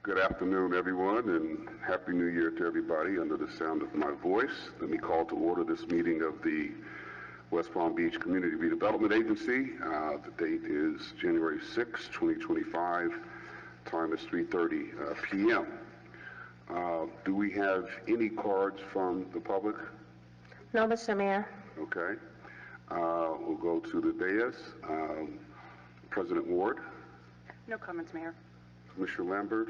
Good afternoon, everyone, and Happy New Year to everybody under the sound of my voice. Let me call to order this meeting of the West Palm Beach Community Redevelopment Agency. The date is January 6, 2025. Time is 3:30 p.m. Do we have any cards from the public? No, Mr. Mayor. Okay. We'll go to the dais. President Ward. No comments, Mayor. Commissioner Lambert.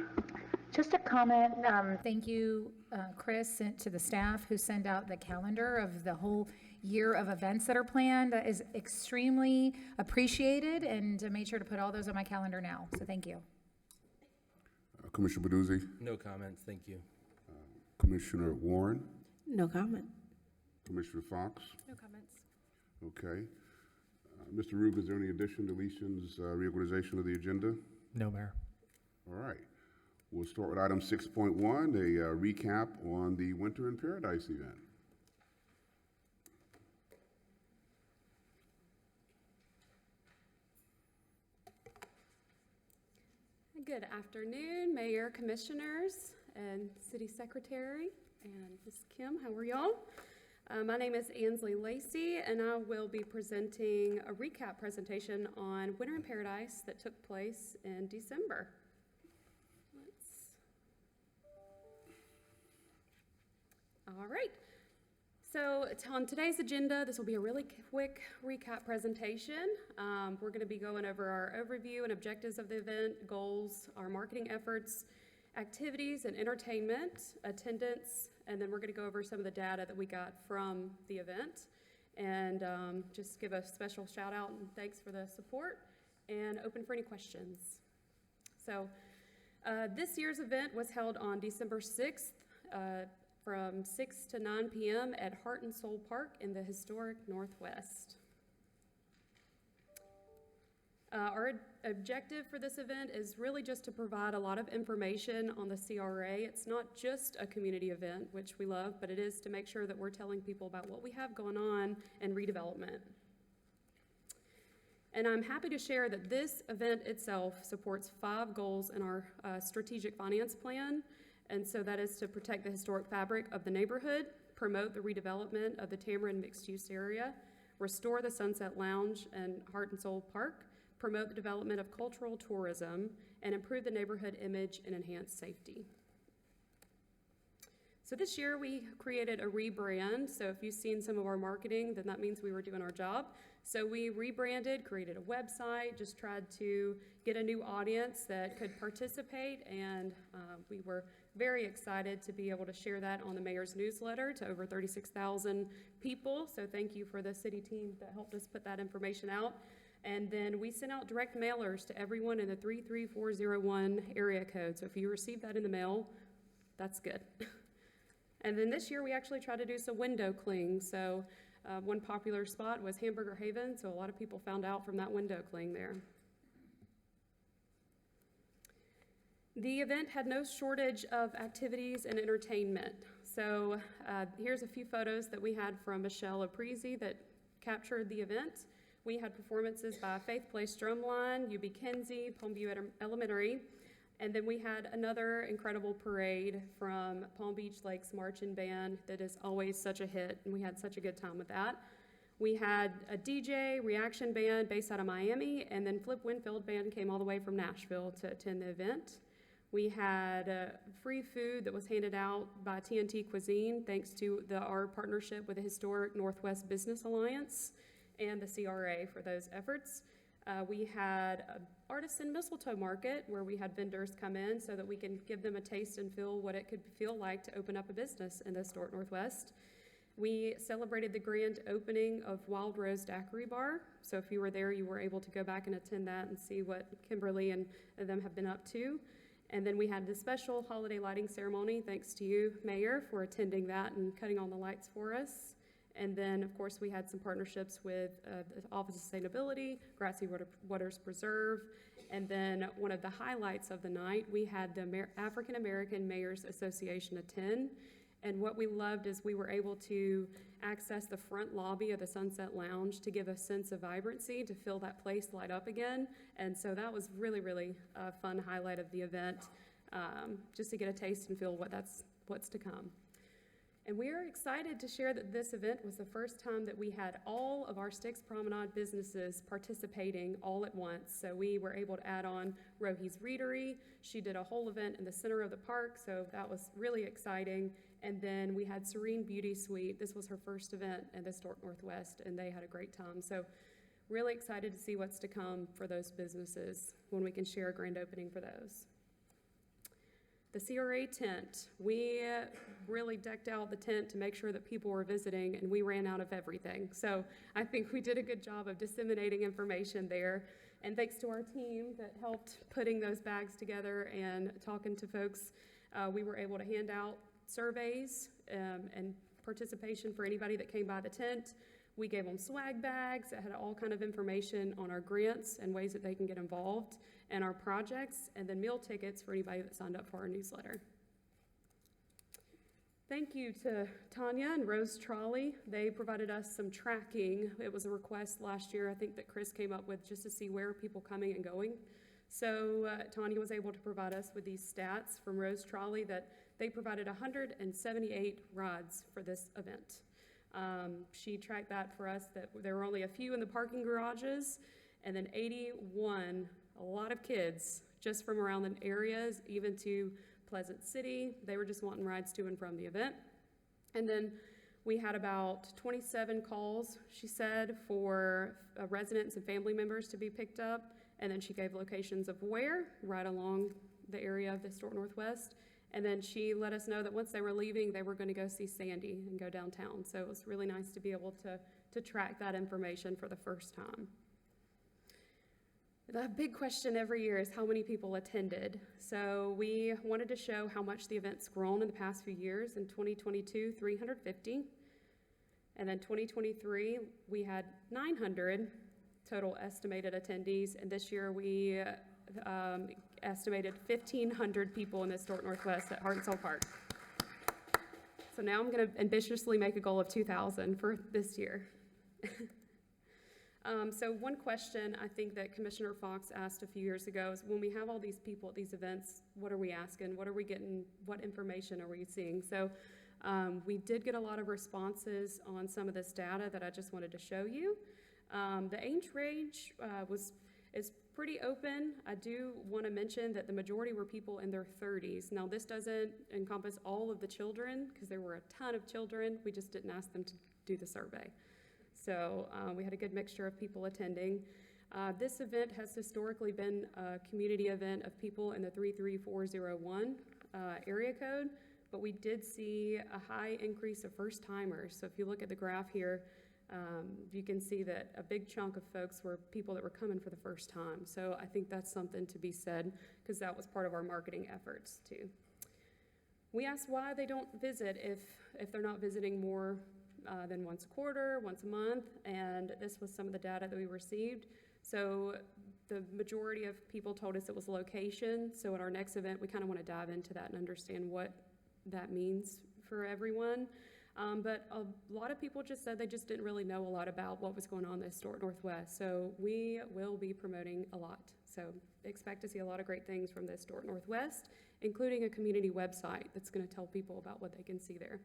Just a comment. Thank you, Chris, and to the staff who send out the calendar of the whole year of events that are planned. That is extremely appreciated, and made sure to put all those on my calendar now. So thank you. Commissioner Baduzzi. No comments, thank you. Commissioner Warren. No comment. Commissioner Fox. No comments. Okay. Mr. Rube, is there any addition, deletions, reorganization of the agenda? No, Mayor. All right. We'll start with item 6.1, a recap on the Winter in Paradise event. Good afternoon, Mayor, Commissioners, and City Secretary, and Ms. Kim. How are y'all? My name is Ansley Lacey, and I will be presenting a recap presentation on Winter in Paradise that took place in December. All right. So on today's agenda, this will be a really quick recap presentation. We're going to be going over our overview and objectives of the event, goals, our marketing efforts, activities and entertainment, attendance, and then we're going to go over some of the data that we got from the event, and just give a special shout out and thanks for the support, and open for any questions. So this year's event was held on December 6th, from 6 to 9 p.m. at Heart and Soul Park in the historic Northwest. Our objective for this event is really just to provide a lot of information on the CRA. It's not just a community event, which we love, but it is to make sure that we're telling people about what we have going on in redevelopment. And I'm happy to share that this event itself supports 5 goals in our strategic finance plan. And so that is to protect the historic fabric of the neighborhood, promote the redevelopment of the Tamarind mixed-use area, restore the Sunset Lounge and Heart and Soul Park, promote the development of cultural tourism, and improve the neighborhood image and enhance safety. So this year we created a rebrand. So if you've seen some of our marketing, then that means we were doing our job. So we rebranded, created a website, just tried to get a new audience that could participate, and we were very excited to be able to share that on the mayor's newsletter to over 36,000 people. So thank you for the city team that helped us put that information out. And then we sent out direct mailers to everyone in the 33401 area code. So if you received that in the mail, that's good. And then this year we actually tried to do some window cling. So one popular spot was Hamburger Haven, so a lot of people found out from that window cling there. The event had no shortage of activities and entertainment. So here's a few photos that we had from Michelle Aprisi that captured the event. We had performances by Faith Place Drumline, UB Kenzie, Palmview Elementary, and then we had another incredible parade from Palm Beach Lakes Marching Band that is always such a hit, and we had such a good time with that. We had a DJ, reaction band based out of Miami, and then Flip Winfield Band came all the way from Nashville to attend the event. We had free food that was handed out by TNT Cuisine, thanks to our partnership with the Historic Northwest Business Alliance and the CRA for those efforts. We had an artisan mistletoe market where we had vendors come in so that we can give them a taste and feel what it could feel like to open up a business in the historic Northwest. We celebrated the grand opening of Wild Rose Daiquiri Bar. So if you were there, you were able to go back and attend that and see what Kimberly and them have been up to. And then we had the special holiday lighting ceremony, thanks to you, Mayor, for attending that and cutting on the lights for us. And then, of course, we had some partnerships with the Office of Sustainability, Grassy Waters Preserve, and then one of the highlights of the night, we had the African American Mayors Association attend. And what we loved is we were able to access the front lobby of the Sunset Lounge to give a sense of vibrancy, to feel that place light up again. And so that was really, really a fun highlight of the event. just to get a taste and feel what's to come. And we are excited to share that this event was the first time that we had all of our Styx Promenade businesses participating all at once. So we were able to add on Rohi's Readery. She did a whole event in the center of the park, so that was really exciting. And then we had Serene Beauty Suite. This was her first event in the Historic Northwest, and they had a great time. So really excited to see what's to come for those businesses when we can share a grand opening for those. The CRA tent, we really decked out the tent to make sure that people were visiting, and we ran out of everything. So I think we did a good job of disseminating information there. And thanks to our team that helped putting those bags together and talking to folks, we were able to hand out surveys and participation for anybody that came by the tent. We gave them swag bags that had all kind of information on our grants and ways that they can get involved and our projects, and then meal tickets for anybody that signed up for our newsletter. Thank you to Tanya and Rose Trolley. They provided us some tracking. It was a request last year, I think, that Chris came up with just to see where are people coming and going. So Tanya was able to provide us with these stats from Rose Trolley that they provided 178 rides for this event. She tracked that for us, that there were only a few in the parking garages, and then 81, a lot of kids just from around the areas, even to Pleasant City. They were just wanting rides to and from the event. And then we had about 27 calls, she said, for residents and family members to be picked up. And then she gave locations of where, right along the area of the Historic Northwest. And then she let us know that once they were leaving, they were going to go see Sandy and go downtown. So it was really nice to be able to track that information for the first time. The big question every year is how many people attended. So we wanted to show how much the event's grown in the past few years. In 2022, 350. And then 2023, we had 900 total estimated attendees. And this year we estimated 1,500 people in the Historic Northwest at Heart and Soul Park. So now I'm going to ambitiously make a goal of 2,000 for this year. So one question I think that Commissioner Fox asked a few years ago is, when we have all these people at these events, what are we asking? What are we getting? What information are we seeing? So we did get a lot of responses on some of this data that I just wanted to show you. The age range is pretty open. I do want to mention that the majority were people in their 30s. Now, this doesn't encompass all of the children, because there were a ton of children. We just didn't ask them to do the survey. So we had a good mixture of people attending. This event has historically been a community event of people in the 33401 area code, but we did see a high increase of first-timers. So if you look at the graph here, you can see that a big chunk of folks were people that were coming for the first time. So I think that's something to be said, because that was part of our marketing efforts too. We asked why they don't visit if they're not visiting more than once a quarter, once a month, and this was some of the data that we received. So the majority of people told us it was location. So at our next event, we kind of want to dive into that and understand what that means for everyone. But a lot of people just said they just didn't really know a lot about what was going on in the Historic Northwest. So we will be promoting a lot. So expect to see a lot of great things from the Historic Northwest, including a community website that's going to tell people about what they can see there.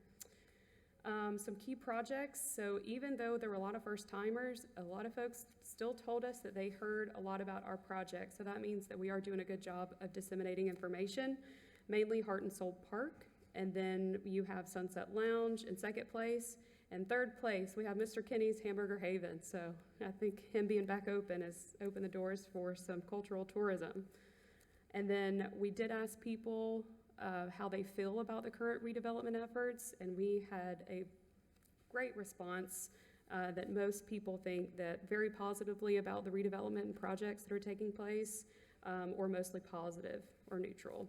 Some key projects. So even though there were a lot of first-timers, a lot of folks still told us that they heard a lot about our project. So that means that we are doing a good job of disseminating information, mainly Heart and Soul Park. And then you have Sunset Lounge in second place. And third place, we have Mr. Kenny's Hamburger Haven. So I think him being back open has opened the doors for some cultural tourism. And then we did ask people how they feel about the current redevelopment efforts, and we had a great response that most people think that very positively about the redevelopment and projects that are taking place, or mostly positive or neutral.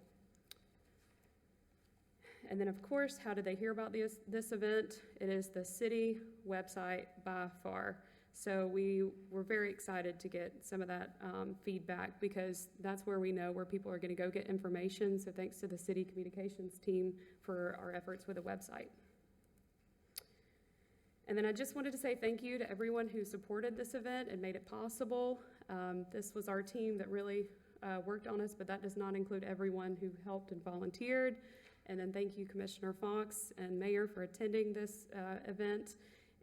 And then, of course, how did they hear about this event? It is the city website by far. So we were very excited to get some of that feedback, because that's where we know where people are going to go get information. So thanks to the city communications team for our efforts with the website. And then I just wanted to say thank you to everyone who supported this event and made it possible. This was our team that really worked on this, but that does not include everyone who helped and volunteered. And then thank you, Commissioner Fox and Mayor, for attending this event,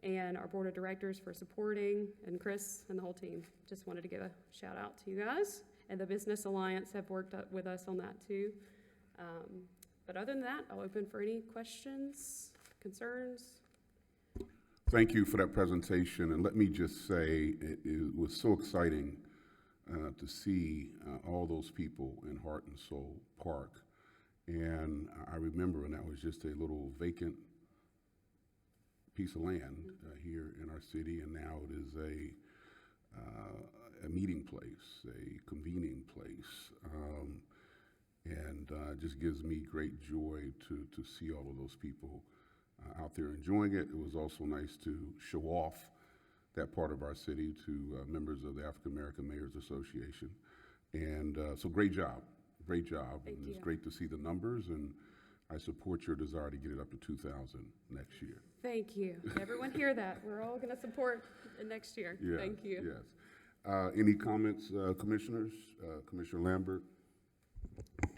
and our Board of Directors for supporting, and Chris and the whole team. Just wanted to give a shout out to you guys. And the Business Alliance have worked up with us on that too. But other than that, I'll open for any questions, concerns. Thank you for that presentation, and let me just say it was so exciting to see all those people in Heart and Soul Park. And I remember when that was just a little vacant piece of land here in our city, and now it is a meeting place, a convening place, and it just gives me great joy to see all of those people out there enjoying it. It was also nice to show off that part of our city to members of the African American Mayors Association. And so great job, great job. Thank and it's you. great to see the numbers, and I support your desire to get it up to 2,000 next year. Thank you. Everyone hear that. We're all going to support it next year. Yes, Thank you. Yes. Any comments, commissioners? Commissioner Lambert?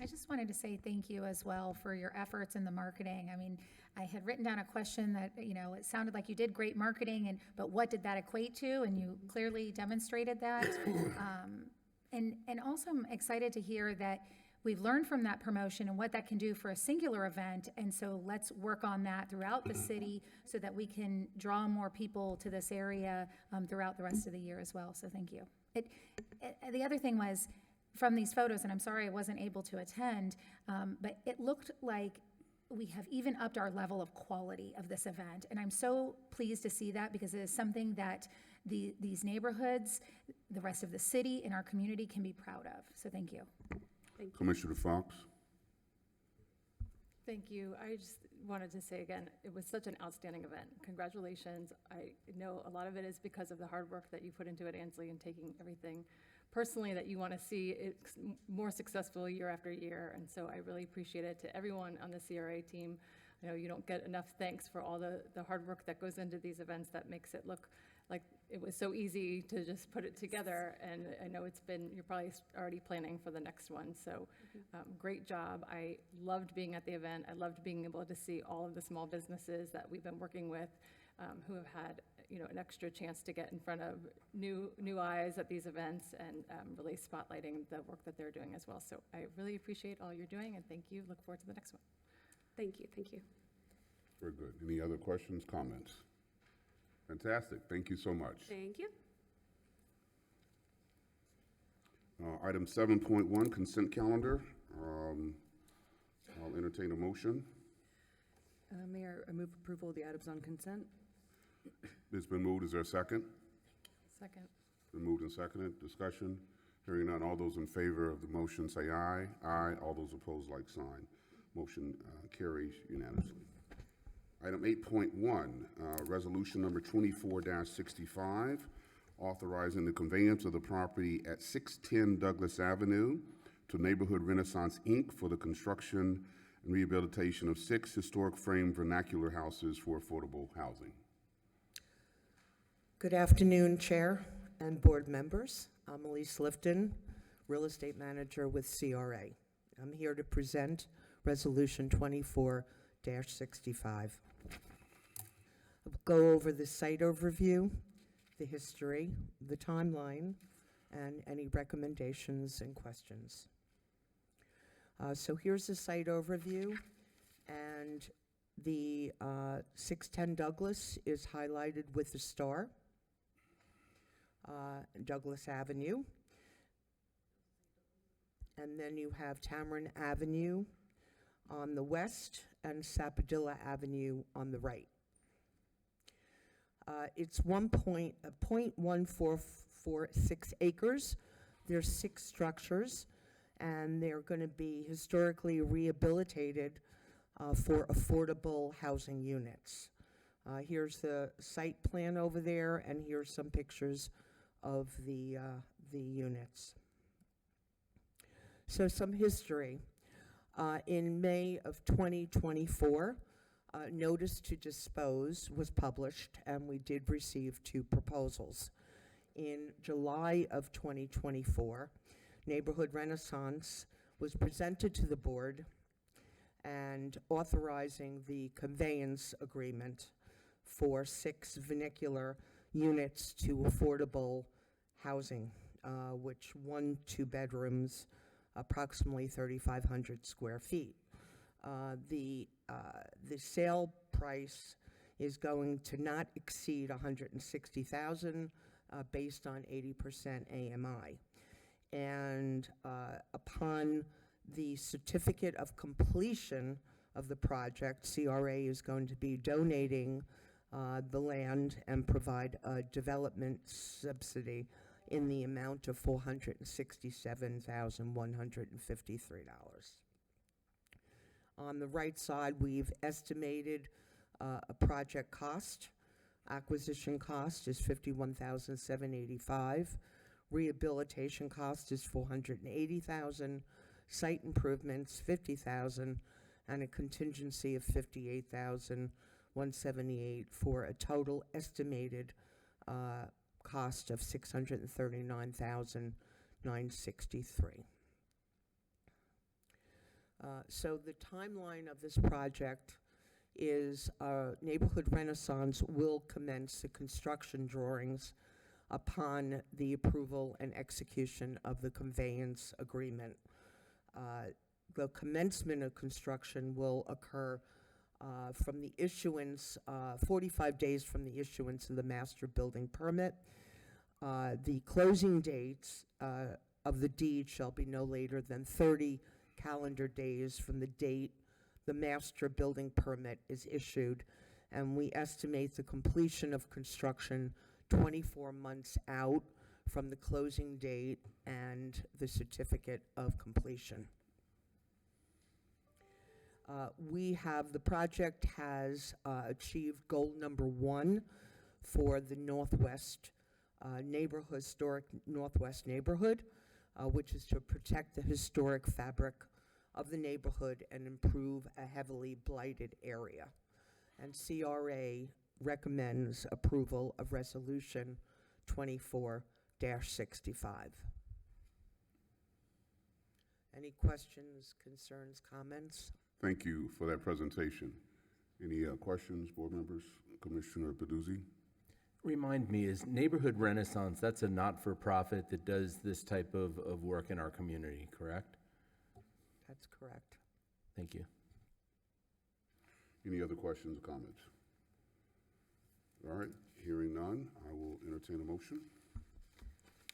I just wanted to say thank you as well for your efforts in the marketing. I mean, I had written down a question that, it sounded like you did great marketing, but what did that equate to? And you clearly demonstrated that. And also I'm excited to hear that we've learned from that promotion and what that can do for a singular event. And so let's work on that throughout the city so that we can draw more people to this area throughout the rest of the year as well. So thank you. The other thing was, from these photos, and I'm sorry I wasn't able to attend, but it looked like we have even upped our level of quality of this event. And I'm so pleased to see that, because it is something that these neighborhoods, the rest of the city, and our community can be proud of. So thank you. Thank you. Commissioner Fox? Thank you. I just wanted to say again, it was such an outstanding event. Congratulations. I know a lot of it is because of the hard work that you put into it, Ansley, and taking everything personally that you want to see it more successful year after year. And so I really appreciate it. To everyone on the CRA team, I know you don't get enough thanks for all the hard work that goes into these events that makes it look like it was so easy to just put it together. And I know you're probably already planning for the next one. So great job. I loved being at the event. I loved being able to see all of the small businesses that we've been working with who have had an extra chance to get in front of new eyes at these events, and really spotlighting the work that they're doing as well. So I really appreciate all you're doing, and thank you. Look forward to the next one. Thank you. Thank you. Very good. Any other questions, comments? Fantastic. Thank you so much. Thank you. Item 7.1, consent calendar. I'll entertain a motion. Mayor, I move approval of the items on consent. It's been moved. Is there a second? Second. Been moved and seconded. Discussion. Hearing none. All those in favor of the motion say aye. Aye. All those opposed, like sign. Motion carries unanimously. Item 8.1, resolution number 24-65, authorizing the conveyance of the property at 610 Douglas Avenue to Neighborhood Renaissance, Inc. for the construction and rehabilitation of 6 historic frame vernacular houses for affordable housing. Good afternoon, Chair and board members. I'm Elise Lifton, Real Estate Manager with CRA. I'm here to present Resolution 24-65. I'll go over the site overview, the history, the timeline, and any recommendations and questions. So here's the site overview, and the 610 Douglas is highlighted with the star. Douglas Avenue. And then you have Tamarin Avenue on the west and Sapodilla Avenue on the right. It's 0.1446 acres. There's 6 structures, and they're going to be historically rehabilitated for affordable housing units. Here's the site plan over there, and here's some pictures of the units. So some history. In May of 2024, notice to dispose was published, and we did receive 2 proposals. In July of 2024, Neighborhood Renaissance, was presented to the board and authorizing the conveyance agreement for 6 vernacular units to affordable housing, which 2 bedrooms, approximately 3,500 square feet. The sale price is going to not exceed $160,000 based on 80% AMI. And upon the certificate of completion of the project, CRA is going to be donating the land and provide a development subsidy in the amount of $467,153. On the right side, we've estimated a project cost. Acquisition cost is $51,785. Rehabilitation cost is $480,000. Site improvements, $50,000, and a contingency of $58,178 for a total estimated cost of $639,963. So the timeline of this project is Neighborhood Renaissance will commence the construction drawings upon the approval and execution of the conveyance agreement. The commencement of construction will occur from the issuance, 45 days from the issuance of the master building permit. The closing dates of the deed shall be no later than 30 calendar days from the date the master building permit is issued, and we estimate the completion of construction 24 months out from the closing date and the certificate of completion. The project has achieved goal number 1 for the Northwest historic Northwest neighborhood, which is to protect the historic fabric of the neighborhood and improve a heavily blighted area. And CRA recommends approval of Resolution 24-65. Any questions, concerns, comments? Thank you for that presentation. Any questions, board members? Commissioner Peduzzi? Remind me, is Neighborhood Renaissance, that's a not-for-profit that does this type of work in our community, correct? That's correct. Thank you. Any other questions or comments? All right, hearing none, I will entertain a motion.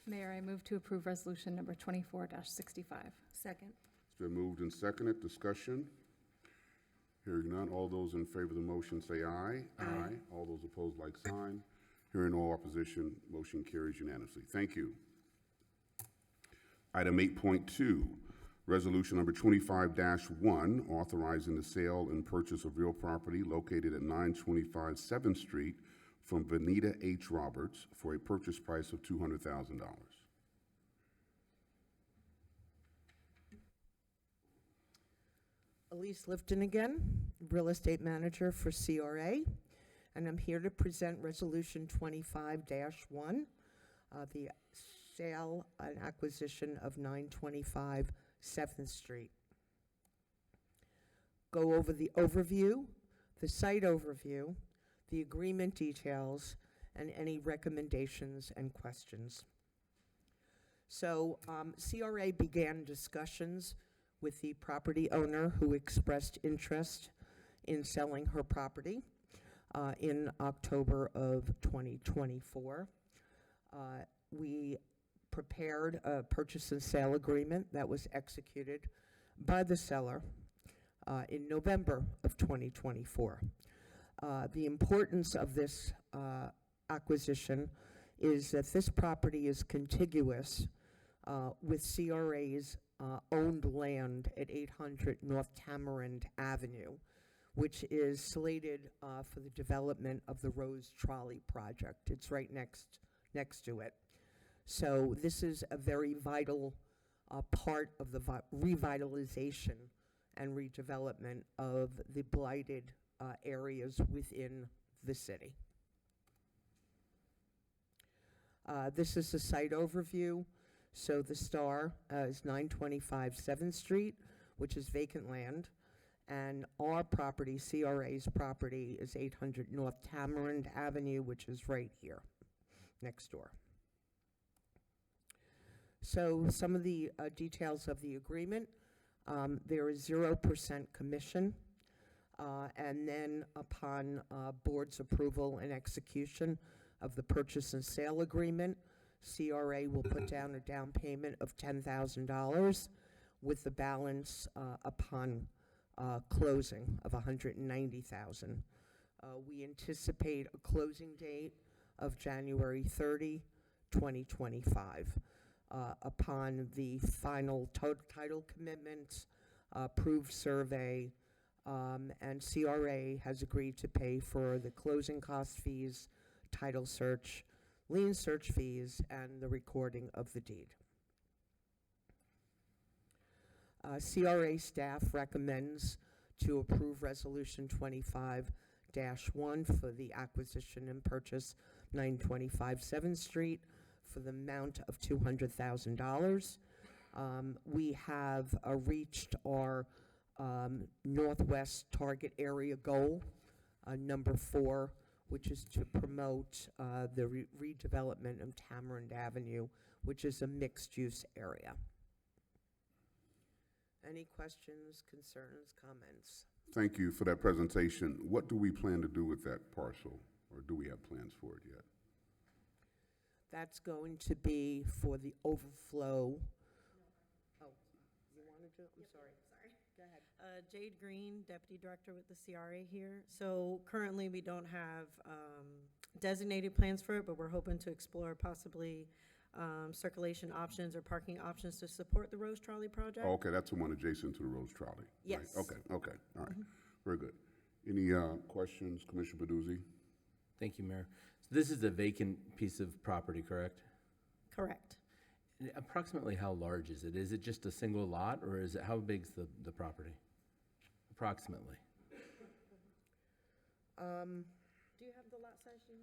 Mayor, I move to approve resolution number 24-65. Second. It's been moved and seconded. Discussion? Hearing none, all those in favor of the motion say aye. Aye. All those opposed, like sign. Hearing no opposition, motion carries unanimously. Thank you. Item 8.2, resolution number 25-1, authorizing the sale and purchase of real property located at 925 7th Street from Vanita H. Roberts for a purchase price of $200,000. Elise Lifton again, real estate manager for CRA, and I'm here to present Resolution 25-1, the sale and acquisition of 925 7th Street. Go over the overview, the site overview, the agreement details, and any recommendations and questions. So CRA began discussions with the property owner who expressed interest in selling her property in October of 2024. We prepared a purchase and sale agreement that was executed by the seller in November of 2024. The importance of this acquisition is that this property is contiguous with CRA's owned land at 800 North Tamarind Avenue, which is slated for the development of the Rose Trolley project. It's right next to it. So this is a very vital part of the revitalization and redevelopment of the blighted areas within the city. This is the site overview. So the star is 925 7th Street, which is vacant land, and our property, CRA's property, is 800 North Tamarind Avenue, which is right here, next door. So some of the details of the agreement, there is 0% commission, and then upon board's approval and execution of the purchase and sale agreement, CRA will put down a down payment of $10,000 with the balance upon closing of $190,000. We anticipate a closing date of January 30, 2025. Upon the final title commitments, approved survey, and CRA has agreed to pay for the closing cost fees, title search, lien search fees, and the recording of the deed. CRA staff recommends to approve Resolution 25-1 for the acquisition and purchase 925 7th Street for the amount of $200,000. We have reached our Northwest target area goal, number 4, which is to promote the redevelopment of Tamarind Avenue, which is a mixed-use area. Any questions, concerns, comments? Thank you for that presentation. What do we plan to do with that parcel, or do we have plans for it yet? That's going to be for the overflow. Oh, you want to do it? I'm sorry. Go ahead. Jade Green, Deputy Director with the CRA here. So currently, we don't have designated plans for it, but we're hoping to explore possibly circulation options or parking options to support the Rose Trolley project. Oh, okay, that's the one adjacent to the Rose Trolley. right? Yes. Okay, all right. Very good. Any questions, Commissioner Baduzzi? Thank you, Mayor. So this is a vacant piece of property, correct? Correct. And approximately how large is it? Is it just a single lot, or is it, how big's the property? Approximately. Do you have the lot size, Gina?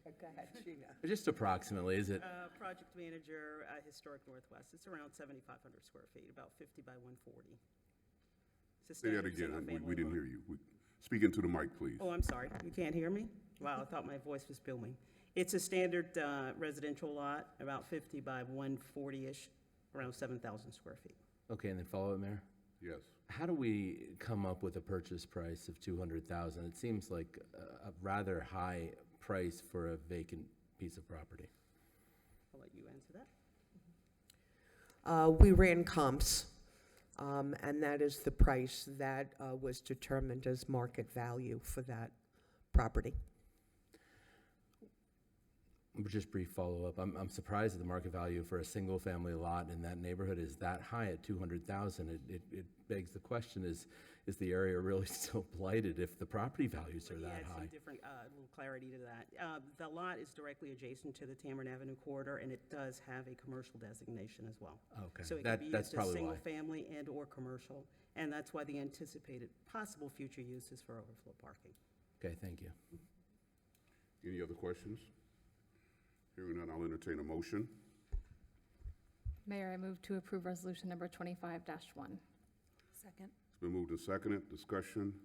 Go ahead, Gina. Just approximately, is it? Project manager, Historic Northwest. It's around 7,500 square feet, about 50 by 140. It's a Say that standard again, single-family we didn't home. hear you. Speak into the mic, please. Oh, I'm sorry. You can't hear me? Wow, I thought my voice was booming. It's a standard residential lot, about 50 by 140-ish, around 7,000 square feet. Okay, and then follow it, Mayor? Yes. How do we come up with a purchase price of $200,000? It seems like a rather high price for a vacant piece of property. I'll let you answer that. We ran comps, and that is the price that was determined as market value for that property. Just brief follow-up. I'm surprised that the market value for a single-family lot in that neighborhood is that high at $200,000. It begs the question: is the area really still blighted if the property values are that high? Some different little clarity to that. The lot is directly adjacent to the Tamarind Avenue corridor, and it does have a commercial designation as well. Okay, So it can be that's used as probably why. single-family and/or commercial, and that's why the anticipated possible future use is for overflow parking. Okay, thank you. Any other questions? Hearing none, I'll entertain a motion. Mayor, I move to approve resolution number 25-1. Second. It's been moved and seconded. Discussion.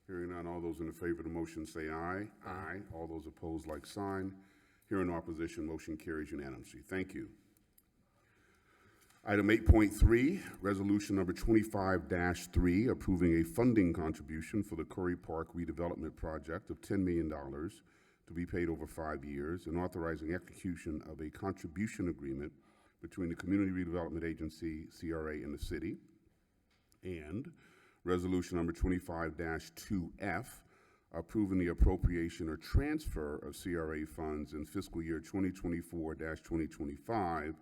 Hearing none, all those in favor of the motion say aye. Aye. All those opposed, like sign. Hearing no opposition, motion carries unanimously. Thank you. Item 8.3, resolution number 25-3, approving a funding contribution for the Curry Park redevelopment project of $10 million to be paid over 5 years, and authorizing execution of a contribution agreement between the Community Redevelopment Agency, CRA, and the city. And resolution number 25-2F, approving the appropriation or transfer of CRA funds in fiscal year 2024-2025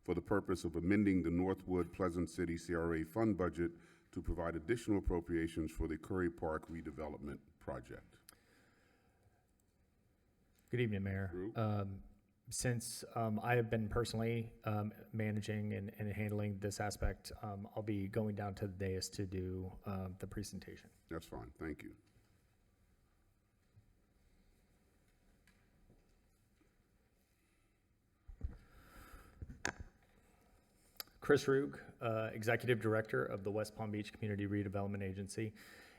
for the purpose of amending the Northwood Pleasant City CRA fund budget to provide additional appropriations for the Curry Park redevelopment project. Good evening, Mayor. Drew? Since I have been personally managing and handling this aspect, I'll be going down to the dais to do the presentation. That's fine. Thank you. Chris Rug, Executive Director of the West Palm Beach Community Redevelopment Agency.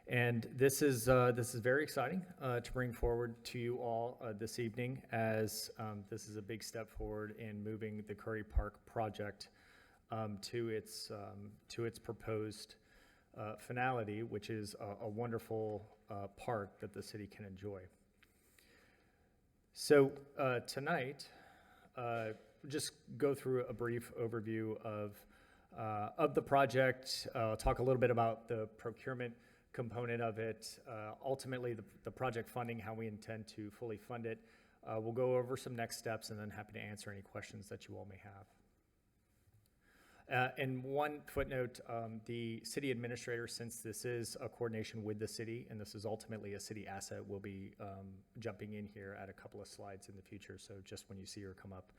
And this is very exciting to bring forward to you all this evening, as this is a big step forward in moving the Curry Park project to its proposed finality, which is a wonderful park that the city can enjoy. So tonight, just go through a brief overview of the project, talk a little bit about the procurement component of it, ultimately the project funding, how we intend to fully fund it. We'll go over some next steps, and then happy to answer any questions that you all may have. And one footnote, the city administrator, since this is a coordination with the city, and this is ultimately a city asset, will be jumping in here at a couple of slides in the future. So just when you see her come up,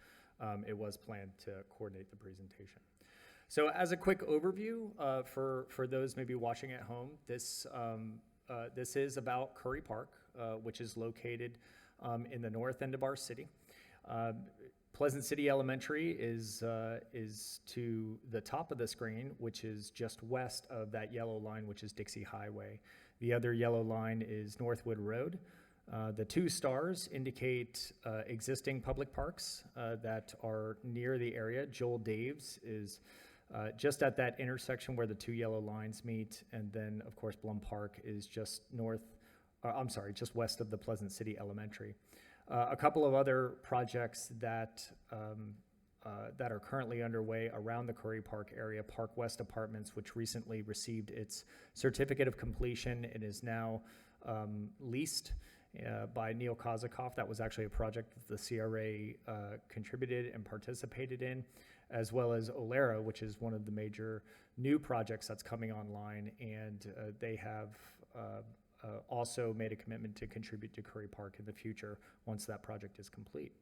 it was planned to coordinate the presentation. So as a quick overview for those maybe watching at home, this is about Curry Park, which is located in the north end of our city. Pleasant City Elementary is to the top of the screen, which is just west of that yellow line, which is Dixie Highway. The other yellow line is Northwood Road. The two stars indicate existing public parks that are near the area. Joel Daves is just at that intersection where the two yellow lines meet, and then of course Blum Park is just just west of the Pleasant City Elementary. A couple of other projects that are currently underway around the Curry Park area: Park West Apartments, which recently received its certificate of completion and is now leased by Neil Kozakov. That was actually a project that the CRA contributed and participated in, as well as Olera, which is one of the major new projects that's coming online, and they have also made a commitment to contribute to Curry Park in the future once that project is complete.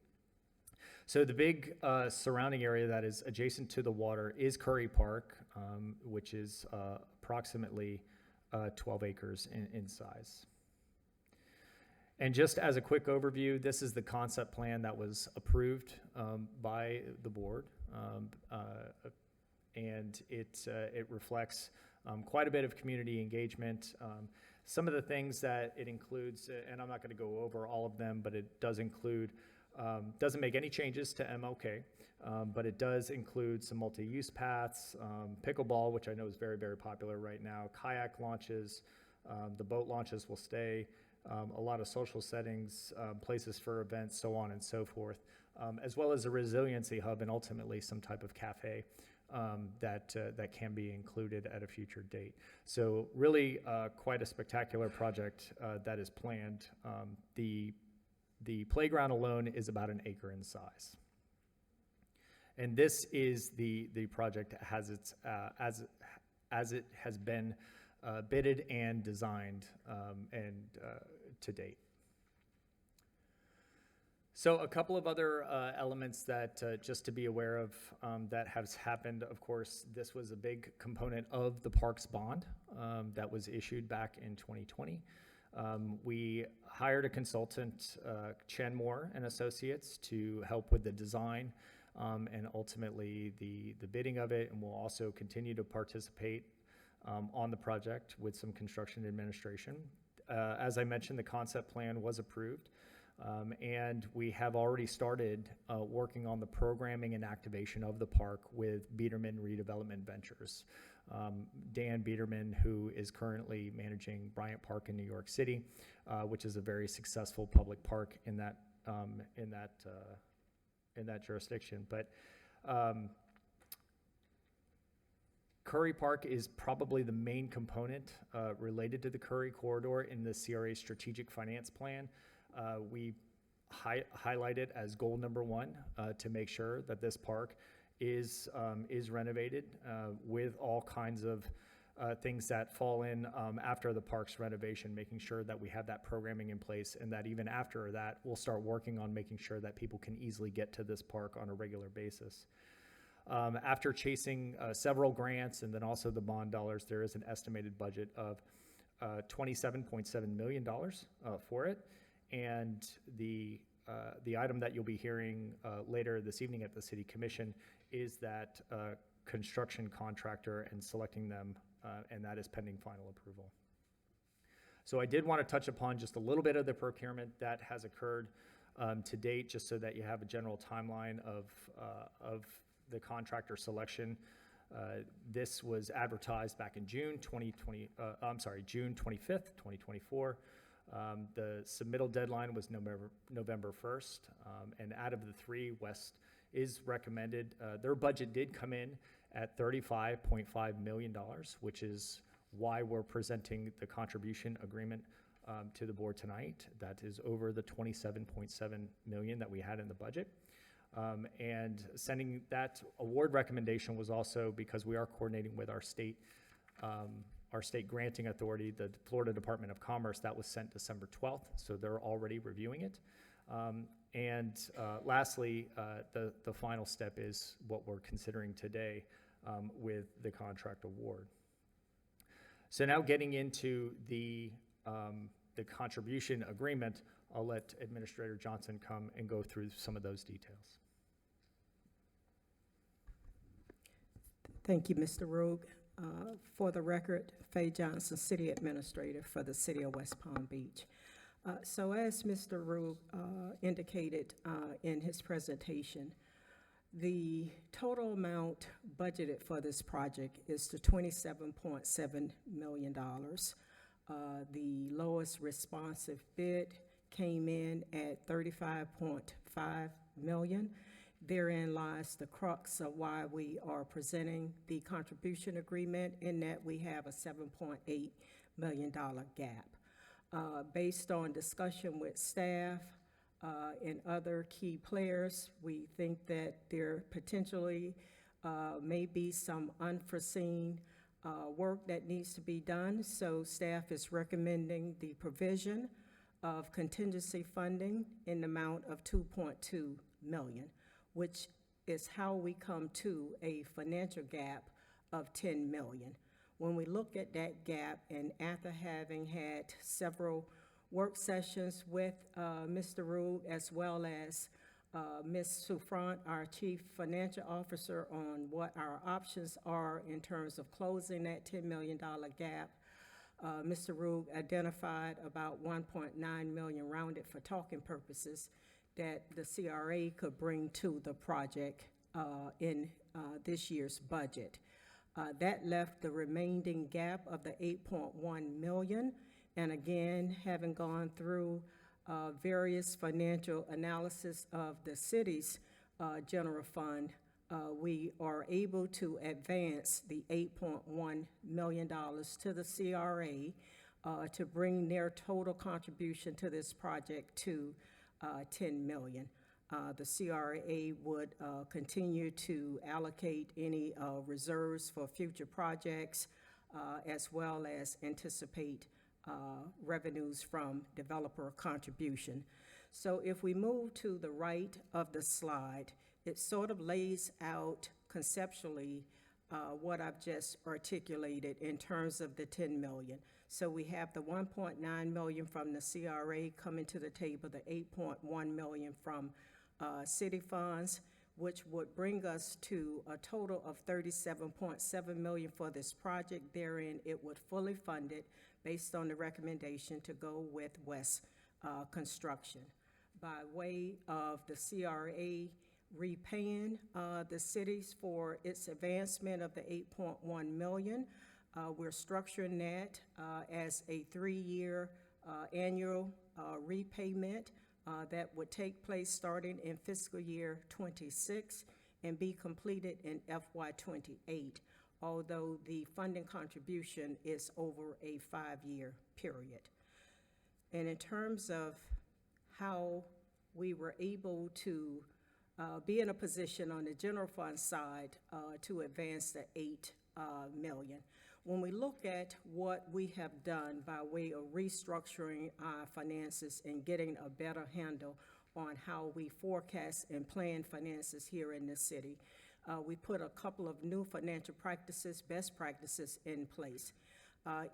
So the big surrounding area that is adjacent to the water is Curry Park, which is approximately 12 acres in size. And just as a quick overview, this is the concept plan that was approved by the board, and it reflects quite a bit of community engagement. Some of the things that it includes, and I'm not going to go over all of them, but it does include, doesn't make any changes to MLK, but it does include some multi-use paths, pickleball, which I know is very, very popular right now, kayak launches, the boat launches will stay, a lot of social settings, places for events, so on and so forth, as well as a resiliency hub and ultimately some type of cafe that can be included at a future date. So really quite a spectacular project that is planned. The playground alone is about 1 acre in size. And this is the project as it has been bidded and designed to date. So a couple of other elements that just to be aware of that has happened. Of course, this was a big component of the parks bond that was issued back in 2020. We hired a consultant, Chen Moore and Associates, to help with the design and ultimately the bidding of it, and we'll also continue to participate on the project with some construction administration. As I mentioned, the concept plan was approved, and we have already started working on the programming and activation of the park with Biederman Redevelopment Ventures. Dan Biederman, who is currently managing Bryant Park in New York City, which is a very successful public park in that jurisdiction. But Curry Park is probably the main component related to the Curry Corridor in the CRA Strategic Finance Plan. We highlight it as goal number 1 to make sure that this park is renovated with all kinds of things that fall in after the park's renovation, making sure that we have that programming in place, and that even after that, we'll start working on making sure that people can easily get to this park on a regular basis. After chasing several grants and then also the bond dollars, there is an estimated budget of $27.7 million for it. And the item that you'll be hearing later this evening at the City Commission is that construction contractor and selecting them, and that is pending final approval. So I did want to touch upon just a little bit of the procurement that has occurred to date, just so that you have a general timeline of the contractor selection. This was advertised back in June 25th, 2024. The submittal deadline was November 1st, and out of the three, West is recommended. Their budget did come in at $35.5 million, which is why we're presenting the contribution agreement to the board tonight. That is over the $27.7 million that we had in the budget. And sending that award recommendation was also because we are coordinating with our state granting authority, the Florida Department of Commerce. That was sent December 12th, so they're already reviewing it. Lastly, the final step is what we're considering today with the contract award. So now getting into the contribution agreement, I'll let Administrator Johnson come and go through some of those details. Thank you, Mr. Rogue. For the record, Faye Johnson, City Administrator for the City of West Palm Beach. So as Mr. Rogue indicated in his presentation, the total amount budgeted for this project is to $27.7 million. The lowest responsive bid came in at $35.5 million. Therein lies the crux of why we are presenting the contribution agreement, in that we have a $7.8 million gap. Based on discussion with staff and other key players, we think that there potentially may be some unforeseen work that needs to be done. So staff is recommending the provision of contingency funding in the amount of $2.2 million, which is how we come to a financial gap of $10 million. When we look at that gap, and after having had several work sessions with Mr. Rube, as well as Ms. Souffrant, our Chief Financial Officer, on what our options are in terms of closing that $10 million gap, Mr. Rube identified about $1.9 million, rounded for talking purposes, that the CRA could bring to the project in this year's budget. That left the remaining gap of the $8.1 million. And again, having gone through various financial analysis of the city's general fund, we are able to advance the $8.1 million to the CRA to bring their total contribution to this project to $10 million. The CRA would continue to allocate any reserves for future projects, as well as anticipate revenues from developer contribution. So if we move to the right of the slide, it sort of lays out conceptually what I've just articulated in terms of the $10 million. So we have the $1.9 million from the CRA coming to the table, the $8.1 million from city funds, which would bring us to a total of $37.7 million for this project. Therein, it would fully fund it based on the recommendation to go with West Construction. By way of the CRA repaying the cities for its advancement of the $8.1 million, we're structuring that as a 3-year annual repayment that would take place starting in fiscal year '26 and be completed in FY28, although the funding contribution is over a 5-year period. And in terms of how we were able to be in a position on the general fund side to advance the $8 million. When we look at what we have done by way of restructuring our finances and getting a better handle on how we forecast and plan finances here in the city, we put a couple of new financial practices, best practices in place.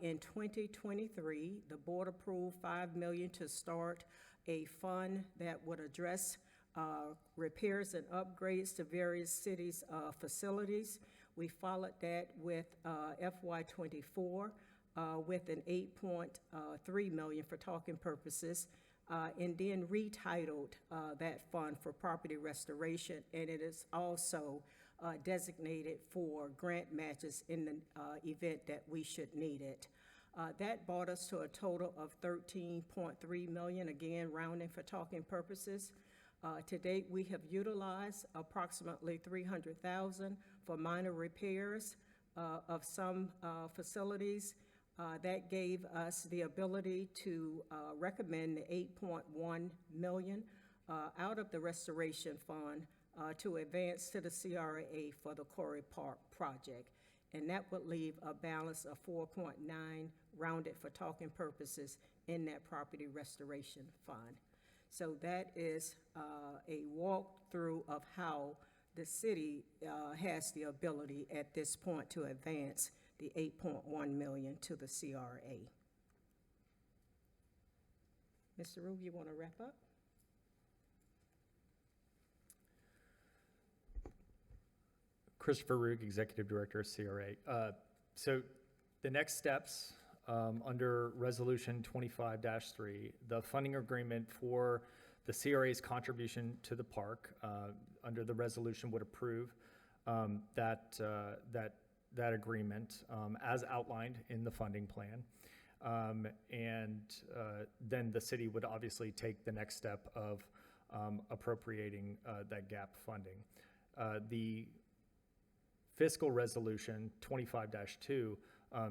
In 2023, the board approved $5 million to start a fund that would address repairs and upgrades to various cities' facilities. We followed that with FY '24 with an 8.3 million for talking purposes, and then retitled that fund for property restoration, and it is also designated for grant matches in the event that we should need it. That brought us to a total of 13.3 million, again, rounding for talking purposes. To date, we have utilized approximately 300,000 for minor repairs of some facilities. That gave us the ability to recommend the 8.1 million out of the restoration fund to advance to the CRA for the Quarry Park project. And that would leave a balance of 4.9 rounded for talking purposes in that property restoration fund. So that is a walkthrough of how the city has the ability at this point to advance the 8.1 million to the CRA. Mr. Rube, you want to wrap up? Christopher Roog, Executive Director of CRA. So the next steps under Resolution 25-3, the funding agreement for the CRA's contribution to the park under the resolution would approve that agreement as outlined in the funding plan. And then the city would obviously take the next step of appropriating that gap funding. The fiscal resolution 25-2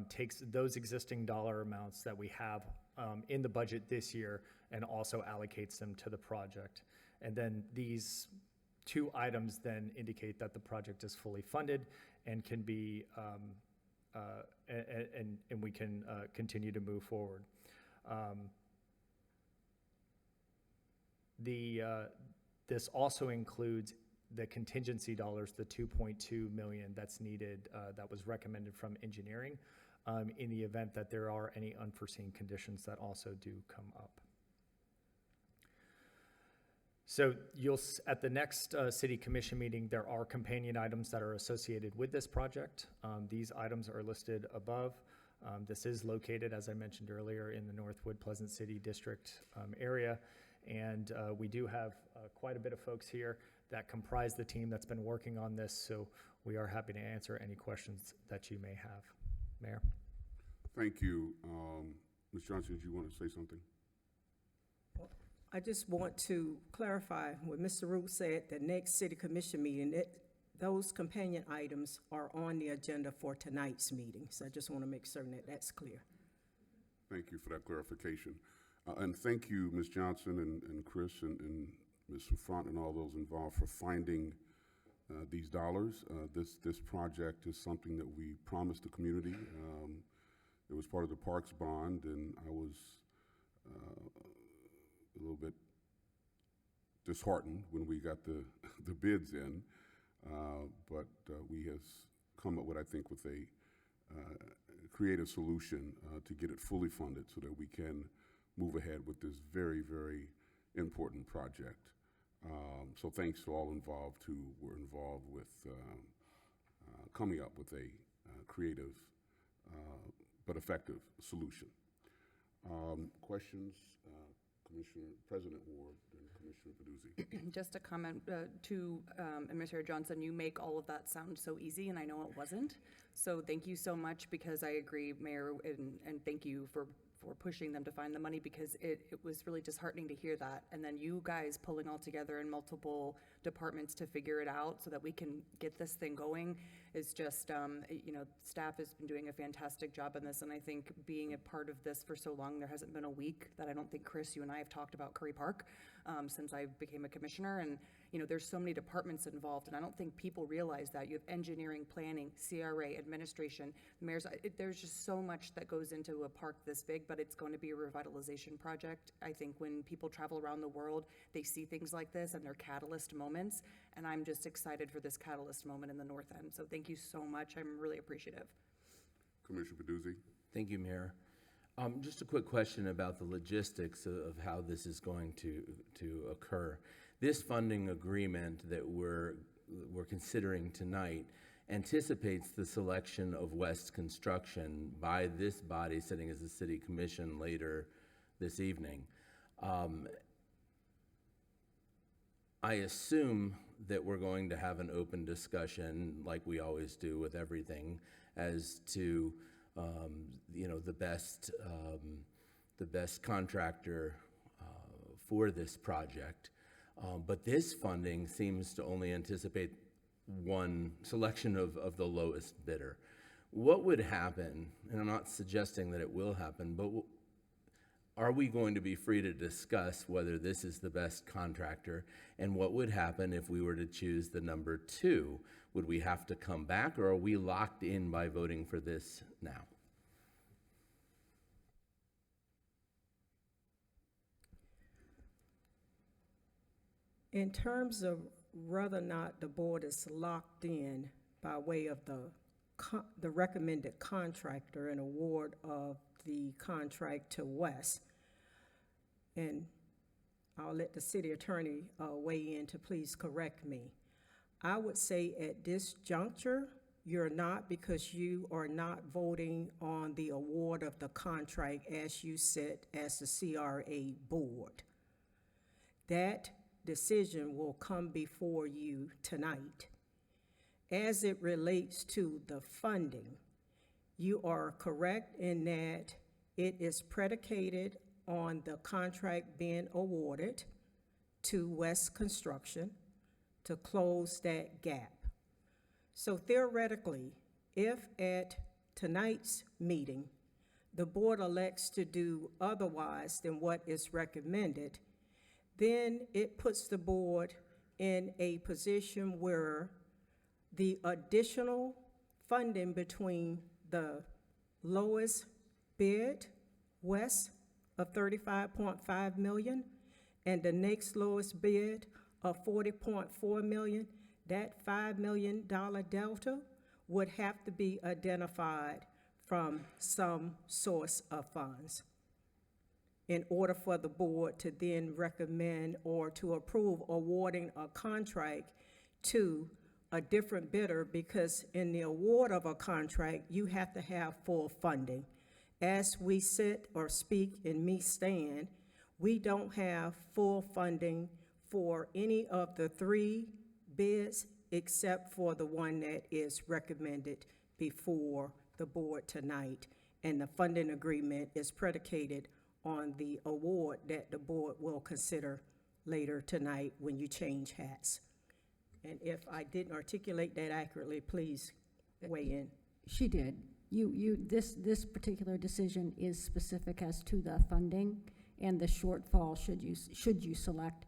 takes those existing dollar amounts that we have in the budget this year and also allocates them to the project. And then these two items then indicate that the project is fully funded and can be and we can continue to move forward. This also includes the contingency dollars, the 2.2 million that's needed, that was recommended from engineering, in the event that there are any unforeseen conditions that also do come up. So at the next city commission meeting, there are companion items that are associated with this project. These items are listed above. This is located, as I mentioned earlier, in the Northwood Pleasant City District area. And we do have quite a bit of folks here that comprise the team that's been working on this. So we are happy to answer any questions that you may have. Mayor? Thank you. Ms. Johnson, did you want to say something? I just want to clarify what Mr. Root said, the next city commission meeting, those companion items are on the agenda for tonight's meeting. So I just want to make certain that that's clear. Thank you for that clarification. And thank you, Ms. Johnson and Chris and Ms. Front and all those involved for finding these dollars. This project is something that we promised the community. It was part of the Parks bond, and I was a little bit disheartened when we got the bids in, but we have come up with, I think, with a creative solution to get it fully funded so that we can move ahead with this very, very important project. So thanks to all involved who were involved with coming up with a creative but effective solution. Questions? Commissioner President Ward and Commissioner Peduzzi. Just a comment to Administrator Johnson, you make all of that sound so easy, and I know it wasn't. So thank you so much, because I agree, Mayor, and thank you for pushing them to find the money, because it was really disheartening to hear that. And then you guys pulling all together in multiple departments to figure it out so that we can get this thing going is just, staff has been doing a fantastic job on this. And I think being a part of this for so long, there hasn't been a week that I don't think, Chris, you and I have talked about Curry Park since I became a commissioner. And, there's so many departments involved, and I don't think people realize that. You have engineering, planning, CRA, administration, mayors. There's just so much that goes into a park this big, but it's going to be a revitalization project. I think when people travel around the world, they see things like this and they're catalyst moments, and I'm just excited for this catalyst moment in the North End. So thank you so much. I'm really appreciative. Commissioner Peduzzi. Thank you, Mayor. Just a quick question about the logistics of how this is going to occur. This funding agreement that we're considering tonight, anticipates the selection of West Construction by this body sitting as a city commission later this evening. I assume that we're going to have an open discussion, like we always do with everything, as to the best contractor for this project. But this funding seems to only anticipate one selection of the lowest bidder. What would happen, and I'm not suggesting that it will happen, but are we going to be free to discuss whether this is the best contractor, and what would happen if we were to choose the number 2? Would we have to come back, or are we locked in by voting for this now? In terms of whether or not the board is locked in by way of the recommended contractor and award of the contract to West, and I'll let the city attorney weigh in to please correct me. I would say at this juncture, you're not, because you are not voting on the award of the contract as you sit as the CRA board. That decision will come before you tonight. As it relates to the funding, you are correct in that it is predicated on the contract being awarded to West Construction to close that gap. So theoretically, if at tonight's meeting, the board elects to do otherwise than what is recommended, then it puts the board in a position where the additional funding between the lowest bid, West, of $35.5 million, and the next lowest bid of $40.4 million, that $5 million delta would have to be identified from some source of funds in order for the board to then recommend or to approve awarding a contract to a different bidder, because in the award of a contract, you have to have full funding. As we sit or speak and me stand, we don't have full funding for any of the 3 bids except for the one that is recommended before the board tonight. And the funding agreement is predicated on the award that the board will consider later tonight when you change hats. And if I didn't articulate that accurately, please weigh in. She did. This particular decision is specific as to the funding and the shortfall should you select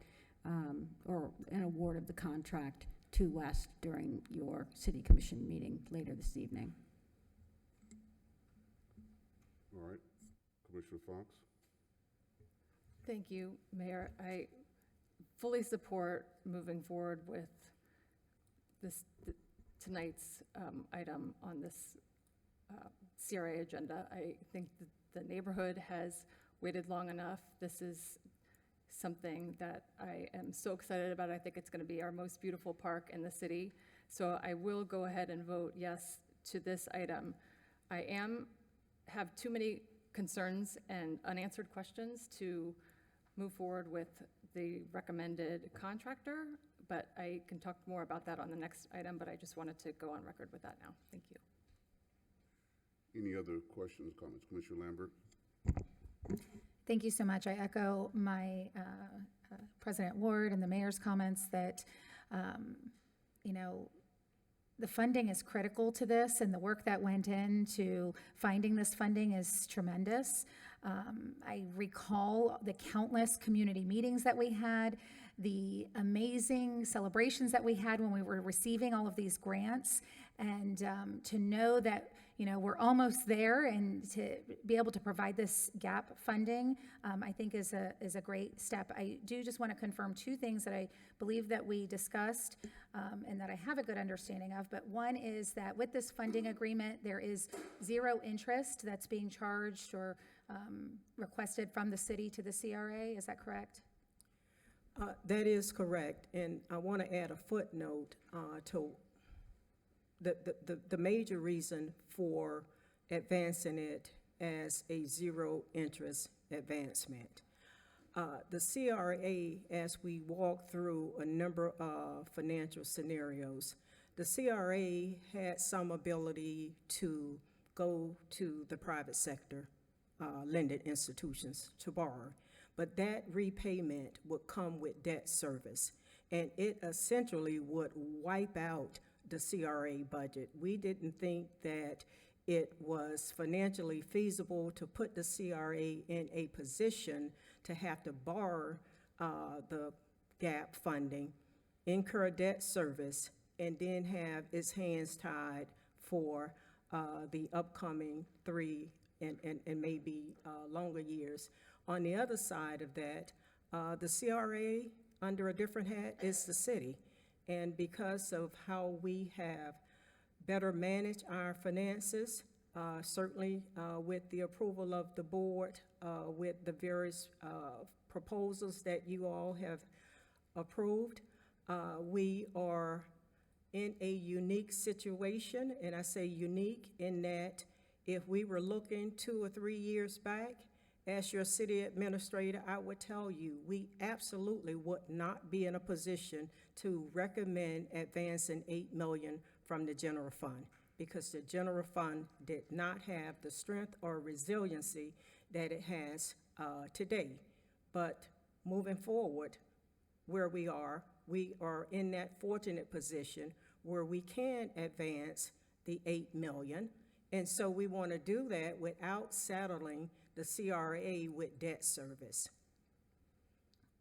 or an award of the contract to West during your city commission meeting later this evening. All right, Commissioner Fox. Thank you, Mayor. I fully support moving forward with tonight's item on this CRA agenda. I think that the neighborhood has waited long enough. This is something that I am so excited about. I think it's going to be our most beautiful park in the city. So I will go ahead and vote yes to this item. I have too many concerns and unanswered questions to move forward with the recommended contractor, but I can talk more about that on the next item, but I just wanted to go on record with that now. Thank you. Any other questions, comments? Commissioner Lambert? Thank you so much. I echo my President Ward and the mayor's comments that, the funding is critical to this, and the work that went into finding this funding is tremendous. I recall the countless community meetings that we had, the amazing celebrations that we had when we were receiving all of these grants, and to know that we're almost there, and to be able to provide this gap funding, I think is a great step. I do just want to confirm 2 things that I believe that we discussed and that I have a good understanding of. But one is that with this funding agreement, there is 0 interest that's being charged or requested from the city to the CRA. Is that correct? That is correct, and I want to add a footnote to the major reason for advancing it as a zero-interest advancement. The CRA, as we walk through a number of financial scenarios, the CRA had some ability to go to the private sector, lending institutions to borrow, but that repayment would come with debt service, and it essentially would wipe out the CRA budget. We didn't think that it was financially feasible to put the CRA in a position to have to borrow the gap funding, incur debt service, and then have its hands tied for the upcoming 3 and maybe longer years. On the other side of that, the CRA, under a different hat, is the city. And because of how we have better managed our finances, certainly with the approval of the board, with the various proposals that you all have approved, we are in a unique situation, and I say unique in that if we were looking 2 or 3 years back, as your city administrator, I would tell you, we absolutely would not be in a position to recommend advancing $8 million from the general fund, because the general fund did not have the strength or resiliency that it has today. But moving forward, where we are in that fortunate position where we can advance the $8 million. And so we want to do that without saddling the CRA with debt service.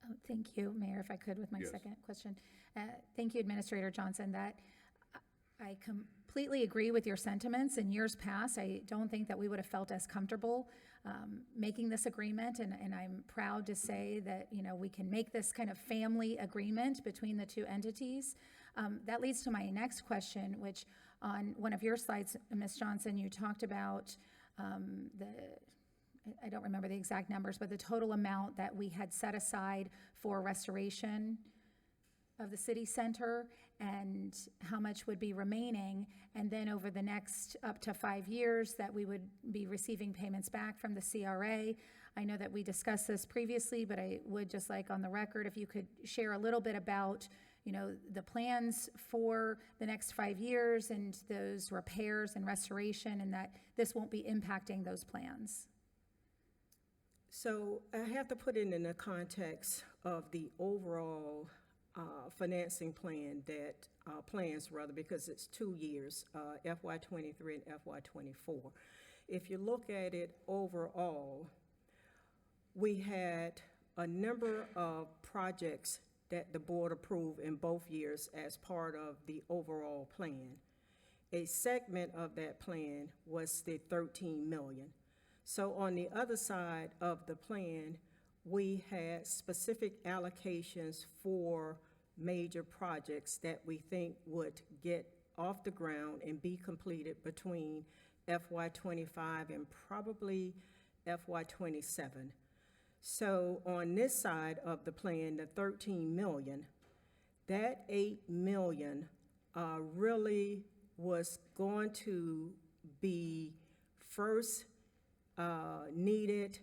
Oh, thank you, Mayor, if I could with my Yes. second question. Thank you, Administrator Johnson. That I completely agree with your sentiments. In years past, I don't think that we would have felt as comfortable making this agreement, and I'm proud to say that, you know, we can make this kind of family agreement between the two entities. That leads to my next question, which on one of your slides, Ms. Johnson, you talked about I don't remember the exact numbers, but the total amount that we had set aside for restoration of the city center and how much would be remaining, and then over the next up to 5 years that we would be receiving payments back from the CRA. I know that we discussed this previously, but I would just like on the record if you could share a little bit about, you know, the plans for the next 5 years and those repairs and restoration, and that this won't be impacting those plans. So I have to put it in the context of the overall financing plan that, plans rather, because it's 2 years, FY23 and FY24. If you look at it overall, we had a number of projects that the board approved in both years as part of the overall plan. A segment of that plan was the $13 million. So on the other side of the plan, we had specific allocations for major projects that we think would get off the ground and be completed between FY25 and probably FY27. So on this side of the plan, the $13 million, that $8 million really was going to be first needed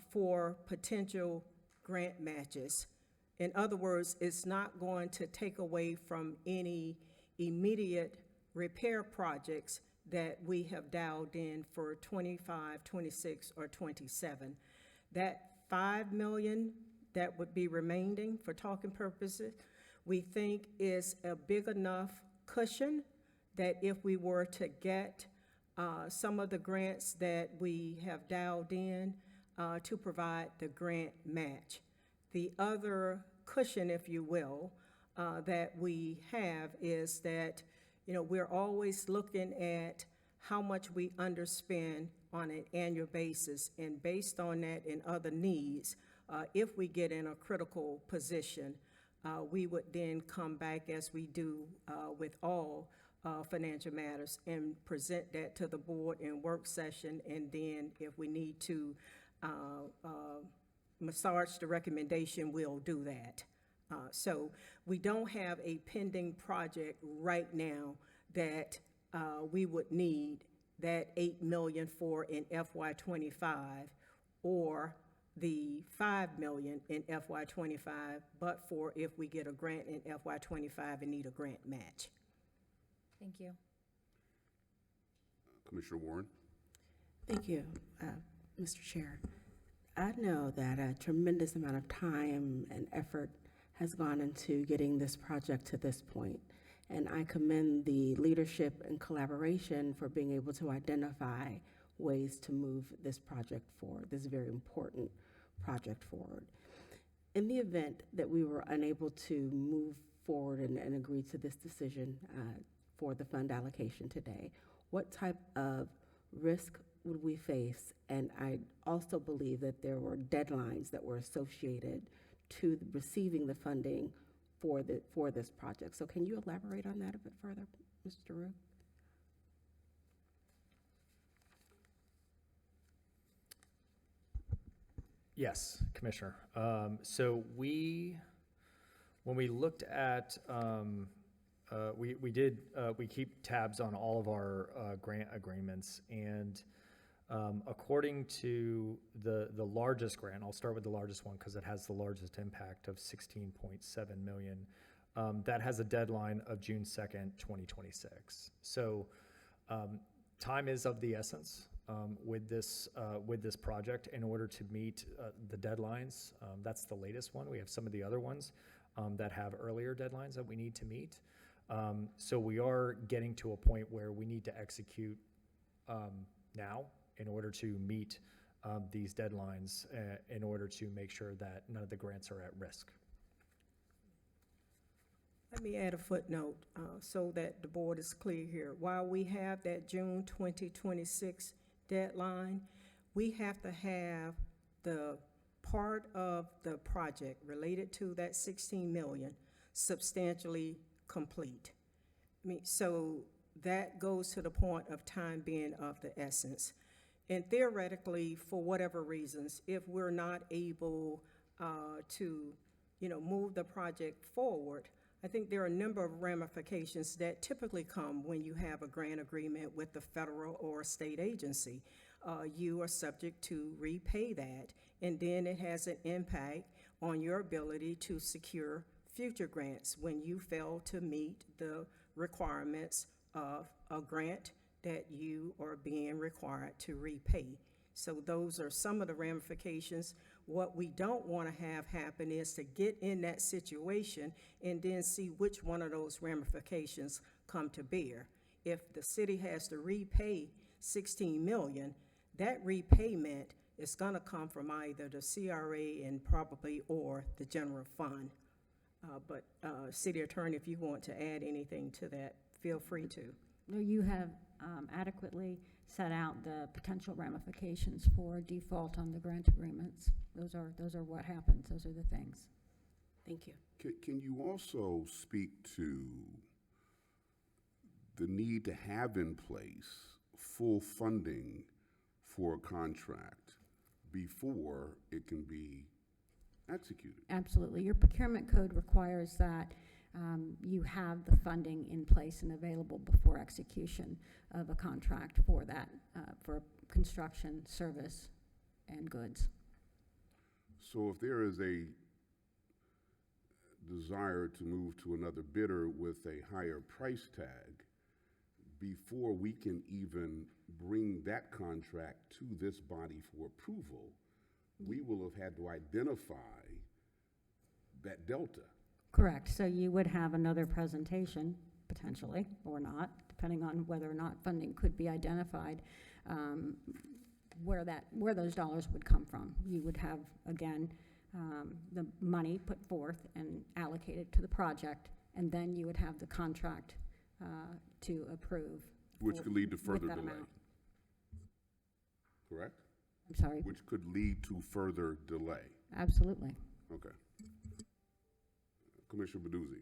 for potential grant matches. In other words, it's not going to take away from any immediate repair projects that we have dialed in for 25, 26, or 27. That $5 million that would be remaining for talking purposes, we think is a big enough cushion that if we were to get some of the grants that we have dialed in to provide the grant match. The other cushion, if you will, that we have is that, you know, we're always looking at how much we underspend on an annual basis, and based on that and other needs, if we get in a critical position, we would then come back as we do with all financial matters and present that to the board in work session, and then if we need to massage the recommendation, we'll do that. So we don't have a pending project right now that we would need that 8 million for in FY '25, or the 5 million in FY '25, but for if we get a grant in FY '25 and need a grant match. Thank you. Commissioner Warren? Thank you, Mr. Chair. I know that a tremendous amount of time and effort has gone into getting this project to this point, and I commend the leadership and collaboration for being able to identify ways to move this project forward, this very important project forward. In the event that we were unable to move forward and agree to this decision for the fund allocation today, what type of risk would we face? And I also believe that there were deadlines that were associated to receiving the funding for this project. So can you elaborate on that a bit further, Mr. Rue? Yes, Commissioner. So when we looked at, we keep tabs on all of our grant agreements, and according to the largest grant, I'll start with the largest one because it has the largest impact of $16.7 million. That has a deadline of June 2nd, 2026. So time is of the essence with this project in order to meet the deadlines. That's the latest one. We have some of the other ones that have earlier deadlines that we need to meet. So we are getting to a point where we need to execute now in order to meet these deadlines, in order to make sure that none of the grants are at risk. Let me add a footnote so that the board is clear here. While we have that June 2026 deadline, we have to have the part of the project related to that 16 million substantially complete. I mean, so that goes to the point of time being of the essence. And theoretically, for whatever reasons, if we're not able to, move the project forward, I think there are a number of ramifications that typically come when you have a grant agreement with the federal or state agency. You are subject to repay that, and then it has an impact on your ability to secure future grants when you fail to meet the requirements of a grant that you are being required to repay. So those are some of the ramifications. What we don't want to have happen is to get in that situation and then see which one of those ramifications come to bear. If the city has to repay 16 million, that repayment is going to come from either the CRA and probably or the general fund. But City Attorney, if you want to add anything to that, feel free to. No, you have adequately set out the potential ramifications for default on the grant agreements. Those are what happens. Those are the things. Thank you. Can you also speak to the need to have in place full funding for a contract before it can be executed? Absolutely. Your procurement code requires that you have the funding in place and available before execution of a contract for that, for construction, service, and goods. So if there is a desire to move to another bidder with a higher price tag, before we can even bring that contract to this body for approval, we will have had to identify that delta. Correct. So you would have another presentation, potentially, or not, depending on whether or not funding could be identified, where those dollars would come from. You would have, again, the money put forth and allocated to the project, and then you would have the contract to approve. Which could lead to further delay. Amount. Correct? I'm sorry? Which could lead to further delay. Absolutely. Okay. Commissioner Baduzzi.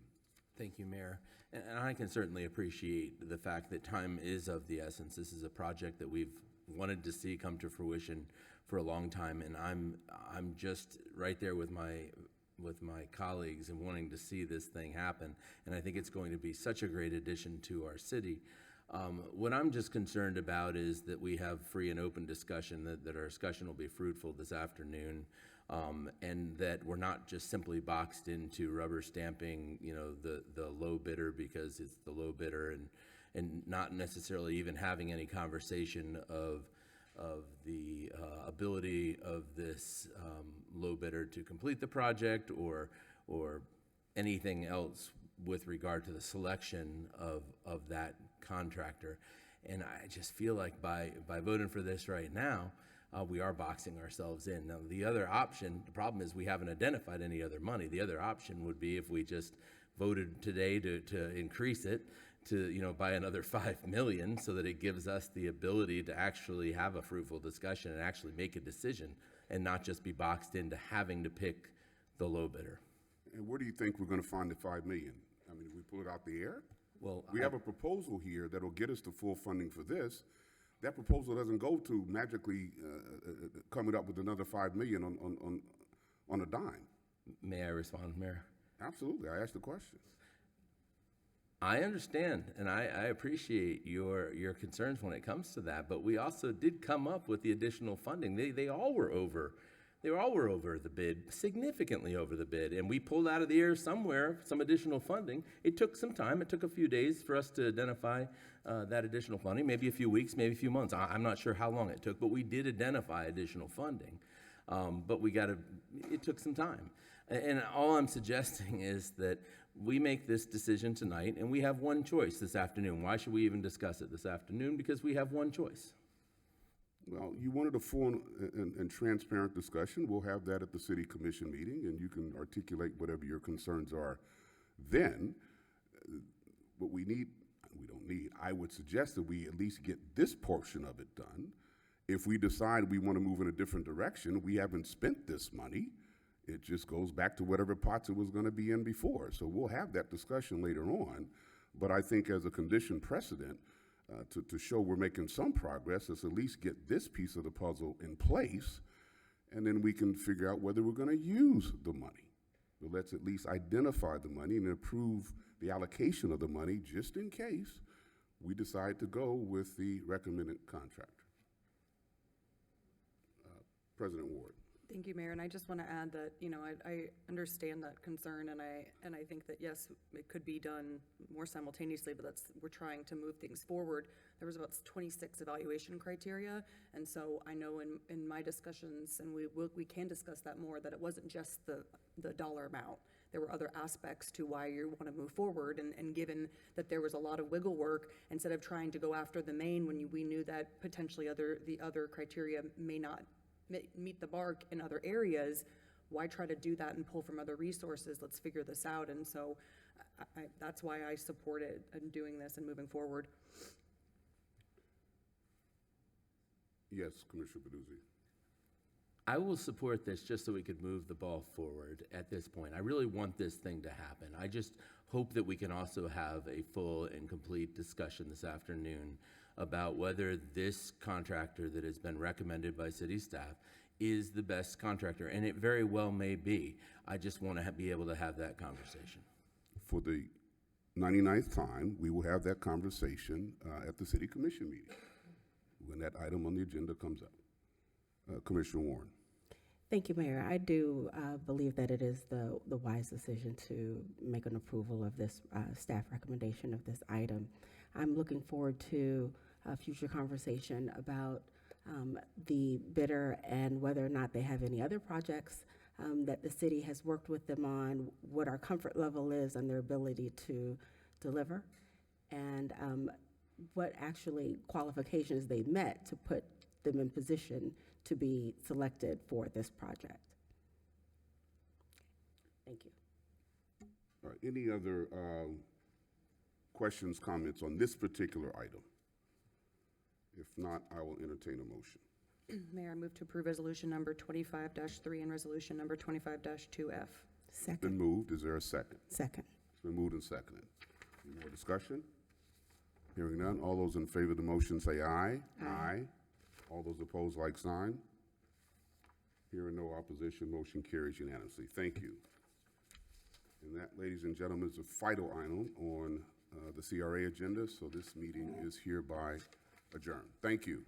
Thank you, Mayor. And I can certainly appreciate the fact that time is of the essence. This is a project that we've wanted to see come to fruition for a long time, and I'm just right there with with my colleagues in wanting to see this thing happen, and I think it's going to be such a great addition to our city. What I'm just concerned about is that we have free and open discussion, that our discussion will be fruitful this afternoon, and that we're not just simply boxed into rubber stamping, you know, the low bidder because it's the low bidder, and not necessarily even having any conversation of the ability of this low bidder to complete the project or anything else with regard to the selection of that contractor. And I just feel like by voting for this right now, we are boxing ourselves in. Now, the other option, the problem is we haven't identified any other money. The other option would be if we just voted today to increase it to, you know, by another 5 million so that it gives us the ability to actually have a fruitful discussion and actually make a decision and not just be boxed into having to pick the low bidder. And where do you think we're going to find the 5 million? I mean, we pull it out the air? Well, we have a proposal here that'll get us to full funding for this. That proposal doesn't go to magically coming up with another 5 million on a dime. May I respond, Mayor? Absolutely. I asked the question. I understand, and I appreciate your concerns when it comes to that, but we also did come up with the additional funding. They all were over. They all were over the bid, significantly over the bid, and we pulled out of the air somewhere some additional funding. It took some time. It took a few days for us to identify that additional funding, maybe a few weeks, maybe a few months. I'm not sure how long it took, but we did identify additional funding. But it took some time. And all I'm suggesting is that we make this decision tonight, and we have one choice this afternoon. Why should we even discuss it this afternoon? Because we have one choice. Well, you wanted a full and transparent discussion. We'll have that at the city commission meeting, and you can articulate whatever your concerns are then. What I would suggest that we at least get this portion of it done. If we decide we want to move in a different direction, we haven't spent this money. It just goes back to whatever pots it was going to be in before. So we'll have that discussion later on. But I think as a condition precedent, to show we're making some progress, let's at least get this piece of the puzzle in place, and then we can figure out whether we're going to use the money. But let's at least identify the money and approve the allocation of the money just in case we decide to go with the recommended contractor. President Ward. Thank you, Mayor. And I just want to add that, you know, I understand that concern, and I think that, yes, it could be done more simultaneously, but we're trying to move things forward. There was about 26 evaluation criteria, and so I know in my discussions, and we can discuss that more, that it wasn't just the dollar amount. There were other aspects to why you want to move forward, and given that there was a lot of wiggle work, instead of trying to go after the main when we knew that potentially the other criteria may not meet the mark in other areas, why try to do that and pull from other resources? Let's figure this out. And so that's why I supported doing this and moving forward. Yes, Commissioner Peduzzi. I will support this just so we could move the ball forward at this point. I really want this thing to happen. I just hope that we can also have a full and complete discussion this afternoon about whether this contractor that has been recommended by city staff is the best contractor, and it very well may be. I just want to be able to have that conversation. For the 99th time, we will have that conversation at the city commission meeting when that item on the agenda comes up. Commissioner Warren. Thank you, Mayor. I do believe that it is the wise decision to make an approval of this staff recommendation of this item. I'm looking forward to a future conversation about the bidder and whether or not they have any other projects that the city has worked with them on, what our comfort level is on their ability to deliver, and what actually qualifications they met to put them in position to be selected for this project. Thank you. All right, any other questions, comments on this particular item? If not, I will entertain a motion. Mayor, I move to approve resolution number 25-3 and resolution number 25-2F. Second. Been moved. Is there a second? Second. It's been moved and seconded. Any more discussion? Hearing none. All those in favor of the motion say aye. Aye. All those opposed, like sign. Hearing no opposition, motion carries unanimously. Thank you. And that, ladies and gentlemen, is a vital item on the CRA agenda, so this meeting is hereby adjourned. Thank you.